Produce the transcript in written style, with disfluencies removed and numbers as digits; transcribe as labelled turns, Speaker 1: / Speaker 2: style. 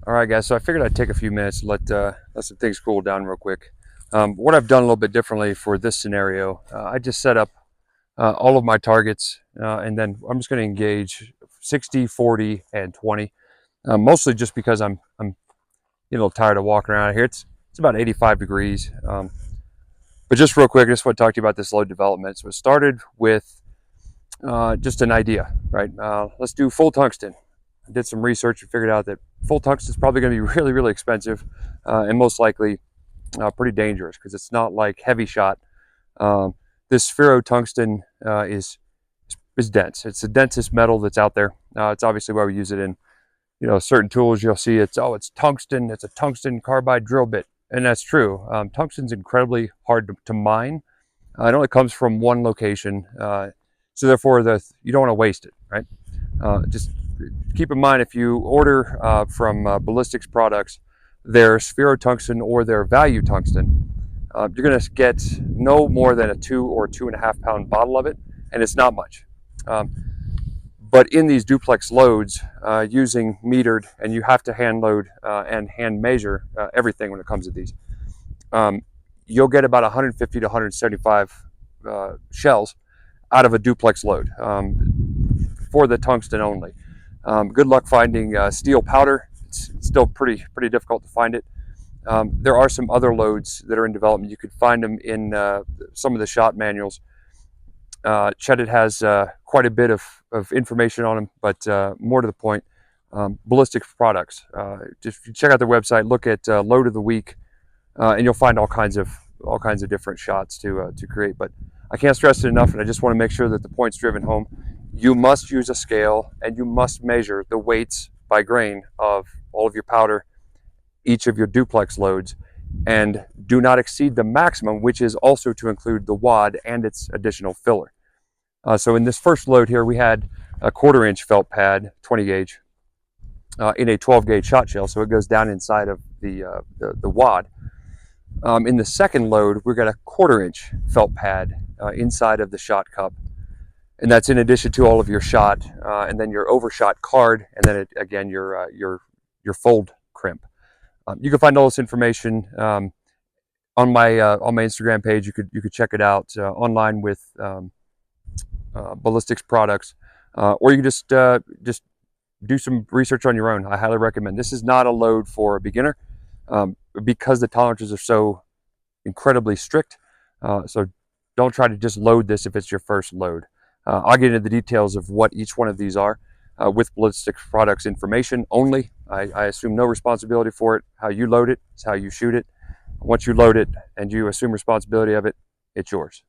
Speaker 1: All right, guys. So I figured I'd take a few minutes to let some things cool down real quick. What I've done a little bit differently for this scenario, I just set up all of my targets, and then I'm just going to engage 60, 40, and 20. Mostly just because I'm a little tired of walking around here. It's about 85 degrees. But just real quick, I just want to talk to you about this load development. So it started with just an idea, right? Let's do full tungsten. I did some research and figured out that full tungsten is probably going to be really, really expensive and most likely pretty dangerous because it's not like heavy shot. Um, this ferrotungsten is dense. It's the densest metal that's out there. It's obviously why we use it in certain tools. You'll see it's tungsten. It's a tungsten carbide drill bit, and that's true. Tungsten's incredibly hard to mine. It only comes from one location, so therefore you don't want to waste it, right? Just keep in mind if you order from Ballistics products, their spherotungsten or their value tungsten, you're going to get no more than a 2 or 2.5 pound bottle of it, and it's not much. Um, but in these duplex loads, using metered, and you have to hand load and hand measure everything when it comes to these, you'll get about 150 to 175 shells out of a duplex load for the tungsten only. Good luck finding steel powder. It's still pretty difficult to find it. There are some other loads that are in development. You could find them in some of the shot manuals. Cheddar has quite a bit of information on them, but more to the point, Ballistic products. Just check out their website, look at load of the week, and you'll find all kinds of different shots to create. But I can't stress it enough, and I just want to make sure that the point's driven home. You must use a scale, and you must measure the weights by grain of all of your powder, each of your duplex loads, and do not exceed the maximum, which is also to include the wad and its additional filler. So in this first load here, we had a 1/4 inch felt pad, 20 gauge, in a 12 gauge shot shell, so it goes down inside of the wad. In the second load, we've got a 1/4 inch felt pad inside of the shot cup, and that's in addition to all of your shot, and then your overshot card, and then again your fold crimp. You can find all this information on my Instagram page. You could check it out online with Ballistics products, or you can just do some research on your own. I highly recommend. This is not a load for a beginner because the tolerances are so incredibly strict. So don't try to just load this if it's your first load. I'll get into the details of what each one of these are with Ballistics products information only. I assume no responsibility for it. How you load it is how you shoot it. Once you load it and you assume responsibility of it, it's yours.